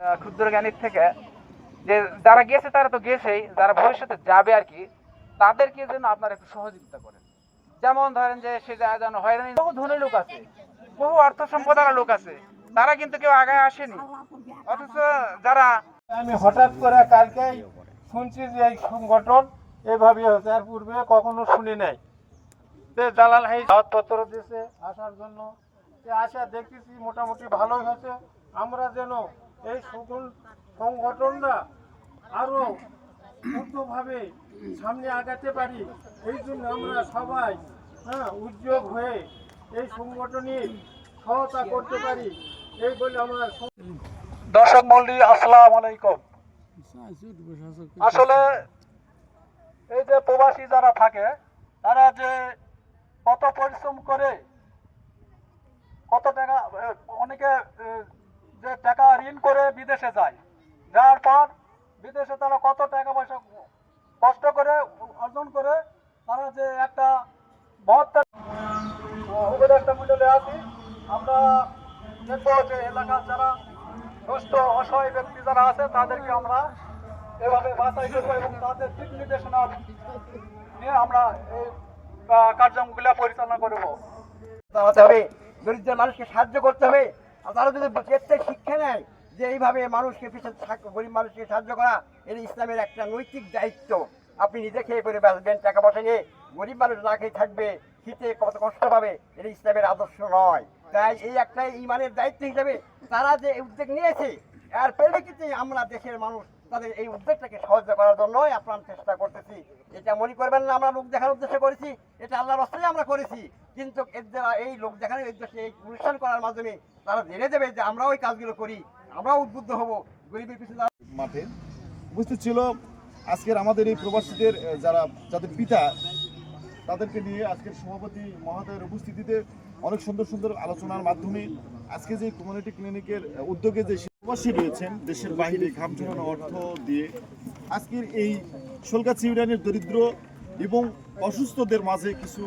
ক্ষুদ্র জ্ঞানীর থেকে যে যারা গেছে তারা তো গেছেই, যারা ভবিষ্যতে যাবে আর কি, তাদেরকে যেন আপনারা একটু সহযোগিতা করেন। যেমন ধরেন যে সে যেন হয়রানি, বহু ধনী লোক আছে, বহু অর্থ সম্পদার লোক আছে, তারা কিন্তু কেউ আগে আসেনি। অথচ যারা আমি হঠাৎ করে কালকেই শুনছি যে এই সংগঠন এভাবে হচ্ছে, এর পূর্বে কখনো শুনি নাই। জালাল ভাই দাওয়াতপত্র দিয়েছে আসার জন্য, আসা দেখতেছি মোটামুটি ভালোই হয়েছে। আমরা যেন এই সকল সংগঠনটা আরো উন্নতভাবে সামনে আগাতে পারি, এই জন্য আমরা সবাই উদ্যোগ হয়ে এই সংগঠনের সহায়তা করতে পারি, এই বলে আমরা। দর্শক মণ্ডলী, আসসালামু আলাইকুম। আসলে এই যে প্রবাসী যারা থাকে, তারা যে কত পরিশ্রম করে, কত টাকা, অনেকে যে টাকা ঋণ করে বিদেশে যায়, যাওয়ার পর বিদেশে তারা কত টাকা পয়সা কষ্ট করে অর্জন করে, তারা যে একটা মহত্তর উপদেষ্টা মণ্ডলে আছি আমরা, দেখবো যে এলাকার যারা দুস্থ অসহায় ব্যক্তি যারা আছে তাদেরকে আমরা এভাবে বাছাই করবো এবং তাদের দিক নির্দেশনা নিয়ে আমরা এই কার্যক্রমগুলো পরিচালনা করবো। দরিদ্র মানুষকে সাহায্য করতে হবে। আর তারা যদি প্রত্যেক শিক্ষা নেয় যে এইভাবে মানুষকে গরিব মানুষকে সাহায্য করা, এটা ইসলামের একটা নৈতিক দায়িত্ব। আপনি নিজে খেয়ে করে বাঁচবেন, টাকা পয়সা নিয়ে গরিব মানুষ না খেয়ে থাকবে, শীতে কত কষ্ট পাবে, এটা ইসলামের আদর্শ নয়। তাই এই একটা ইমানের দায়িত্ব হিসাবে তারা যে উদ্যোগ নিয়েছে, এর পরিপ্রেক্ষিতে আমরা দেশের মানুষ তাদের এই উদ্যোগটাকে সহযোগিতা করার জন্যই আপনার চেষ্টা করতেছি। এটা মনে করবেন না আমরা লোক দেখার উদ্দেশ্যে করেছি, এটা আল্লাহর রাস্তায় আমরা করেছি। কিন্তু এর দ্বারা এই লোক দেখানোর উদ্দেশ্যে এই অনুষ্ঠান করার মাধ্যমে তারা জেনে দেবে যে আমরাও ওই কাজগুলো করি, আমরাও উদ্বুদ্ধ হব। গরিবের পিছনে মাঠে উপস্থিত ছিল আজকের আমাদের এই প্রবাসীদের যাদের পিতা, তাদেরকে নিয়ে আজকের সভাপতি মহোদয়ের উপস্থিতিতে অনেক সুন্দর সুন্দর আলোচনার মাধ্যমে আজকে যে কমিউনিটি ক্লিনিকের উদ্যোগে যে প্রবাসী রয়েছেন দেশের বাহিরে ঘাম ঝরানো অর্থ দিয়ে আজকের এই শোলগাছি ইউনিয়নের দরিদ্র এবং অসুস্থদের মাঝে কিছু